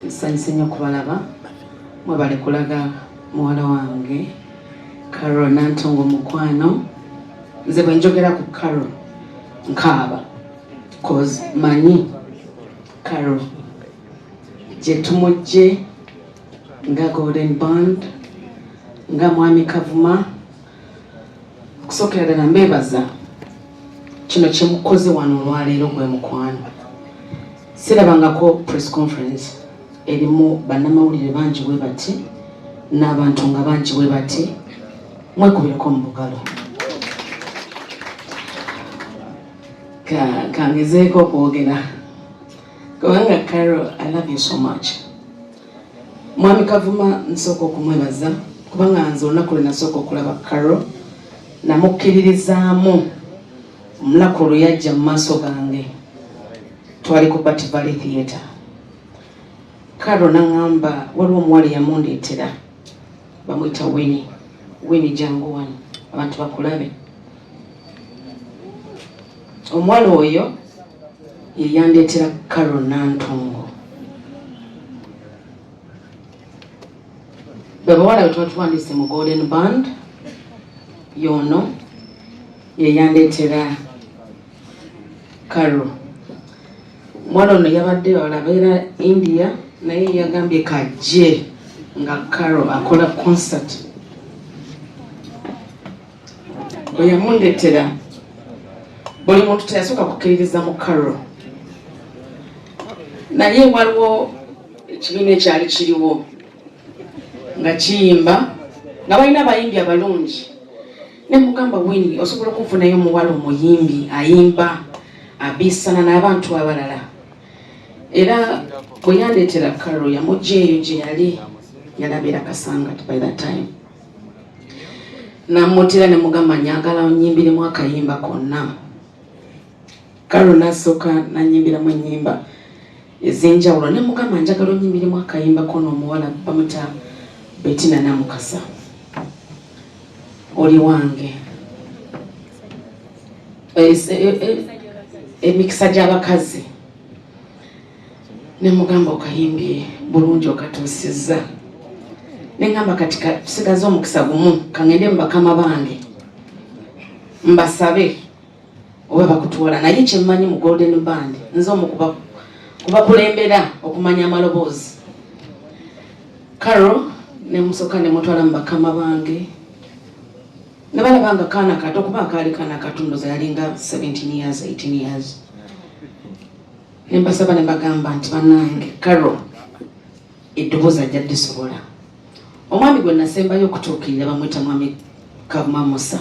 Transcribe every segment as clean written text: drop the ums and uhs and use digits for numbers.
Nsanyuse nnyo kubalaba mwebale kulaga muwala wange Carol Nantongo mukwano. Nze bwe njogera ku Carol nkaaba cause manyi Carol gye tumujje nga Golden Band nga Mwami Kavuma. Okusookera ddala mbeebaza kino kye mukoze wano olwaleero gwe mukwano. Sirabangako press conference erimu bannamawulire bangi bwe bati n'abantu nga bangi bwe bati. Mwekubireko mu bugalo. Kangezeeko okwogera kubanga Carol, I love you so much. Mwami Kavuma nsooka okumwebaza kubanga nze olunaku lwe nasooka okulaba Carol namukkiririzaamu omulaku olwo yajja mu maaso gange. Twali ku Bat Valley Theatre. Carol n'aŋŋamba waliwo omuwala yamundeetera bamuyita Winnie jangu wano abantu bakulabe. Omuwala oyo ye yandeetera Carol Nantongo. Bwebawala bwe tuba tuwandiise mu Golden Band yono ye yandeetera Carol. Mwana ono yabadde abeera India naye yagambye kajje nga Carol akola concert. Bwe yamundeetera buli muntu teyasooka kukkiririza mu Carol. Naye waliwo ekibiina ekyali kiriwo nga kiyimba nga balina abayimbi abalungi. Ne mugamba Winnie, osobola okunfunayo omuwala omuyimbi ayimba abiisana n'abantu abalala. Era bwe yandeetera Carol yamugya eyo gye yali yalabeera Kasangati by that time. Namutera ne mugamba nyagala onnyimbiremu akayimba konna. Carol n'asooka n'annyimbiramu ennyimba ez'enjawulo. Ne mugamba njagala onnyimbiremu akayimba kono omuwala bamuta Bettina Namukasa. Oli wange. Emikisa gy'abakazi. Ne mugamba okayimbye bulungi okatuusizza. Ne ngamba kati tusigaze omukisa gumu kangende mu bakama bange mbasabe oba bakutuwala. Naye kye mmanyi mu Golden Band nze omu kubakulembera okumanya amaloboozi. Carol ne musooka ne mutwala mu bakama bange. Ne balabanga kaana kato kuba kaali kaana katundoza yalinga 17 years, 18 years. Ne mbasaba ne bagamba nti bannange Carol eddoboozi ajja ddisobola. Omwami gwe nasembayo okutuukirira bamwita Mwami Kavuma Musa.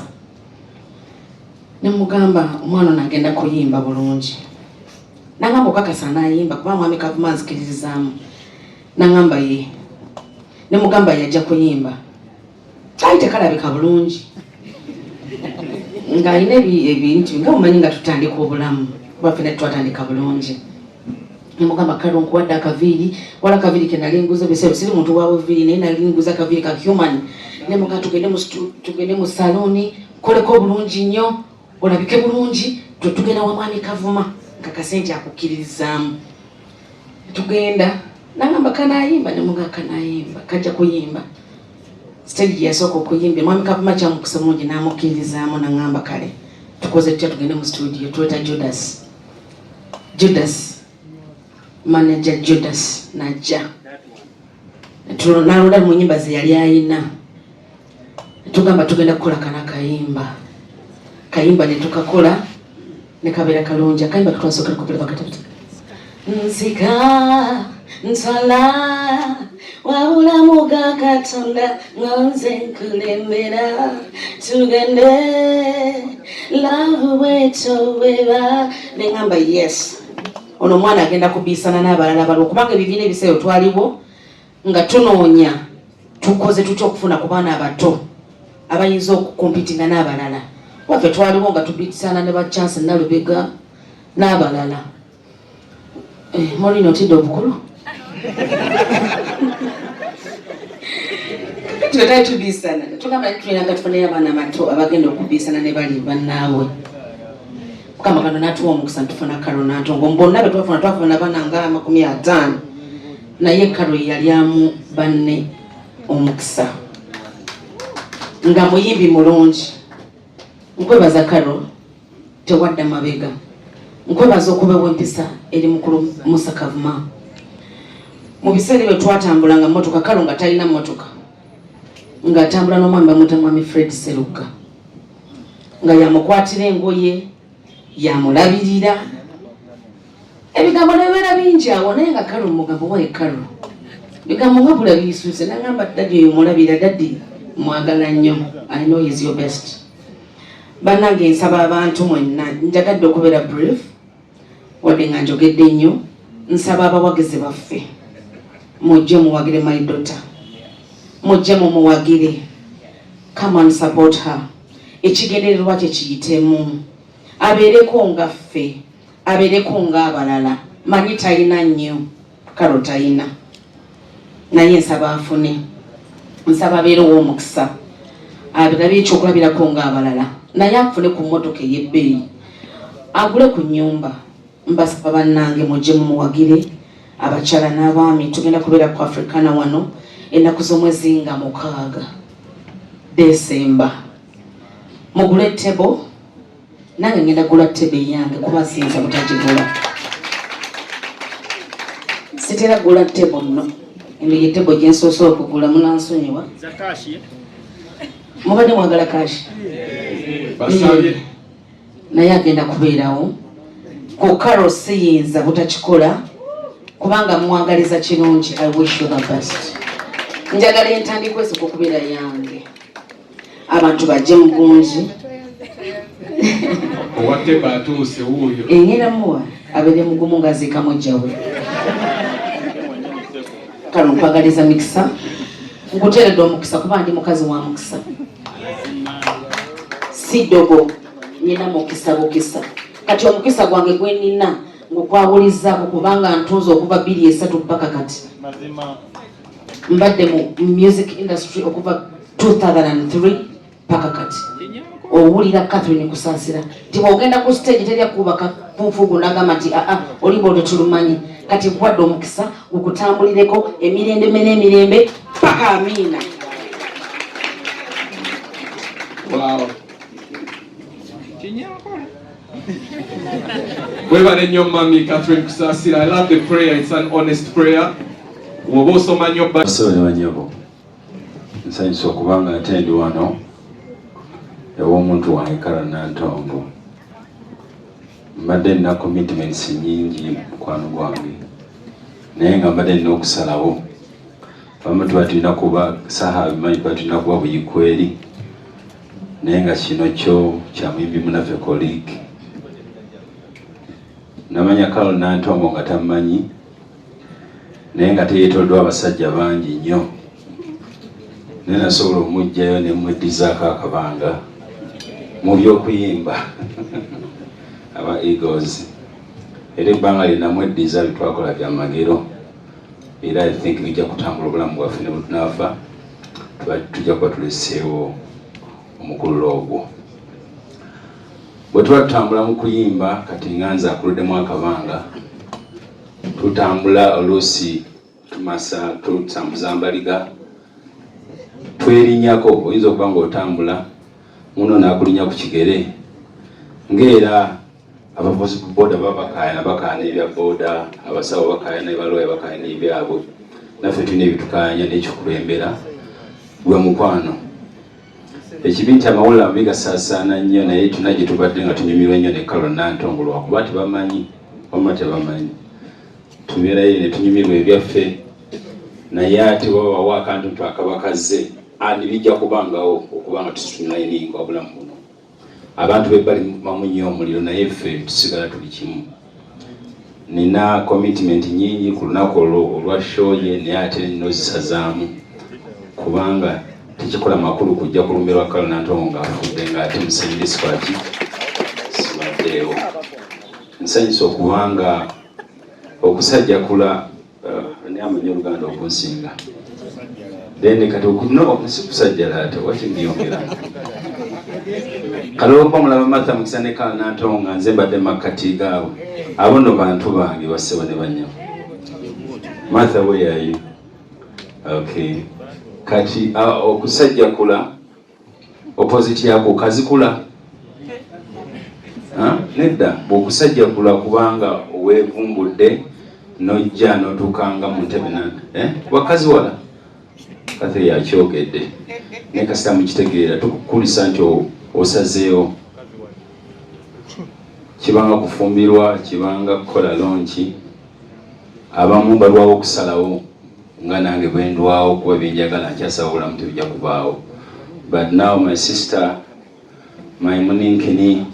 Ne mugamba omwana ono agenda kuyimba bulungi. Nangamba okakasa n'ayimba kuba Mwami Kavuma nzikiririzaamu. Nangamba ye. Ne mugamba yajja kuyimba. Kali tekalabika bulungi. Ng'alina ebintu nga mumanyi nga tutandika obulamu kuba ffenna twatandika bulungi. Ne mugamba Carol nkuwadde akaviiri wala akaviiri ke nali nguza biseera siri muntu wa buviiri naye nali nguza akaviiri ka human. Ne mugamba tugende mu saloni koleko obulungi nnyo olabike bulungi tugenda wa Mwami Kavuma nga kasente akukkiririzaamu. Tugenda nangamba kanayimba. Ne mugamba kanayimba kajja kuyimba. Stage yasooka okuyimba Mwami Kavuma kyamukisa mulungi n'amukkiririzaamu. Nangamba kale tukoze tutya tugende mu studio tuweta Judas manager Judas najja nalonda mu nnyimba ze yali ayina. Tugamba tugenda kukola kana kayimba ne tukakola ne kabeera kalungi. Akayimba tutwasookera kupira bakatatu nzika nsala wabulamu ga Katonda ngonze nkulembera tugende love weto weba. Ne ngamba yes ono omwana agenda kubiisana n'abalala abalala kubanga ebibiina ebiseera twaliwo nga tunoonya tukoze tutya okufuna ku baana abato abayinza okukompitinga n'abalala. Waffe twaliwo nga tubiisana ne ba Chance Nalubega n'abalala. Molino otidde obukulu tutali tubiisana tugamba tulina tufunayo abaana bato abagenda okubiisana ne bali bannaabwe. Kama kano natuwa omukisa ntufuna Carol Nantongo mbonna betwafuna bana nga 50 naye Karo yalyamu banne omukisa nga muyimbi mulungi. Nkwebaza Karo tewadda mabega. Nkwebaza okubewa empisa eri mukulu Musa Kavuma. Mu biseera bye twatambulanga mmotoka Karo nga talina mmotoka nga atambula n'omwami bamutamwami Fred Seruka nga yamukwatira engoye yamulabirira ebigambo nebibeera bingi awo naye nga Karo mugambo waye Karo bigambo nga bulabisuuse nagamba daddi oyo mulabira daddi mwagala nnyo I know he's your best. Bannange nsaba abantu mwenna njagadde okubeera brief wadde nga njogedde nnyo nsaba abawagizi baffe mujje muwagire my daughter mujje mumuwagire come and support her ekigendererwa kye kiyitemu abeereko nga ffe abeereko nga abalala manyi talina nnyo Karo talina naye nsaba afune nsaba abeere ow'omukisa abirabe ekyokulabirako nga abalala naye afune ku mmotoka ey'ebbeeyi agule ku nnyumba. Mbasaba bannange mujje mumuwagire abakyala n'abaami tugenda kubeera ku Africana wano ennaku z'omwezi nga 6 Desemba. Mugule tebo nange ngenda gula tebo yange kuba sinza butagigula sitera gula tebo nno eno ye tebo gyensosola okugula munansonyiwa mubadde mwagala kashi naye agenda kubeerawo ku Karo siyinza butakikola kubanga mwagaliza kirungi. I wish you the best. Njagala entandikwa esooka okubeera yange abantu bajje mugunji owate batuuse wuuyo engenda muwa abeere mugumu ngaziika mujjawe. Karo nkwagaliza mikisa nkuteeredde omukisa kuba ndi mukazi wa mukisa si dogo nina mukisa bukisa kati omukisa gwange gwe nina ngukwawulizaako kubanga ntuuza okuva 2-3 paka kati mbadde mu music industry okuva 2003 paka kati owulira Catherine Kusaasira nti bw'ogenda ku stage terya kubaka funfugu nagamba nti olimba tetulumanyi kati nkuwadde omukisa gukutambulireko emirembe n'emirembe paka amiina. Wow. Webale nnyo mami Catherine Kusaasira. I love the prayer. It's an honest prayer. Woba osoma nnyo basole banyabo nsanyusa okubanga ate ndi wano ew'omuntu wange Karo Nantongo. Mbadde nina commitments nyingi mukwano gwange naye nga mbadde nina okusalawo abamu tuba tulina kuba saha bimanyi tuba tulina kuba buyikweri naye nga kino kyo kya muyimbi munaffe colleague namanya Karo Nantongo nga tamanyi naye nga teyeetoddwa abasajja bangi nnyo naye nasobola omugjayo ne mweddizaako akabanga mu by'okuyimba aba Eagles era ebbanga linamweddiza bitwakola bya magero era I think bijja kutambula obulamu bwaffe ne butunaafa tujja kuba tuleseewo omukululo ogwo. Bwe tuba tutambula mu kuyimba kati nga nze akuluddemu akabanga tutambula oluusi tumasa tutambuza mbaliga twerinnyako oyinza okuba ng'otambula muno n'akulinnya ku kigere ng'era abavuzi ku booda bakaayana ebya booda abasawo bakaayana ebalooya bakaayana ebyabwe naffe tulina ebitukaanya n'ekikulembera gwe mukwano. Ekibi nti amawulire amabi gasaasaana nnyo naye tuna gye tubadde nga tunyumirwa nnyo ne Karo Nantongo lwakuba tebamanyi wama tebamanyi tubeerayo ne tunyumirwa ebyaffe naye ate wabawa akantu akabakazze bijja kubangawo okubanga tutunulayininga obulamu buno abantu bebbali mamunyo omuliro naye ffe tusigala tuli kimu. Nina commitment nyingi ku lunaku olwa show ye naye ate nozisazaamu kubanga tekikola makulu kujja kulumbirwa Karo Nantongo ng'afudde ng'ate musenyeri sikwaki sibaddeewo. Nsanyusa okubanga okusajja kula ne amanyi Oluganda okunsinga then kati kusajja laata wakindiyongera kaloopa mulaba Martha Mukisa ne Karo Nantongo nga nze mbadde makkati gaabwe abo nno bantu bange bassebo ne banyama Martha, where are you? Okay. Kati okusajja kula opposite yako kazikula. Nedda bw'okusajja kula kubanga weevumbudde nojja n'otuukanga mu ntebe wakazi wala Kathy yakyogedde ne kasita mukitegeera tukukulisa nti osazeewo kibanga kufumbirwa kibanga kukola lonki abamu balwawo okusalawo nga nange bwe ndwawo kuba byenjagala nkyasaba obulamu tebijja kubaawo. But now my sister, my Muninkini,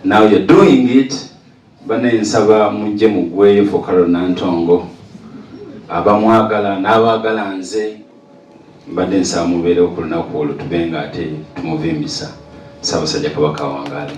now you're doing it. Bane nsaba mujje mugweyo for Carol Nantongo abamwagala n'abaagala nze mbadde nsaba mubeerewo ku lunaku olwo tubenga ate tumuvimbisa. Ssaabasajja Kabaka awangaale.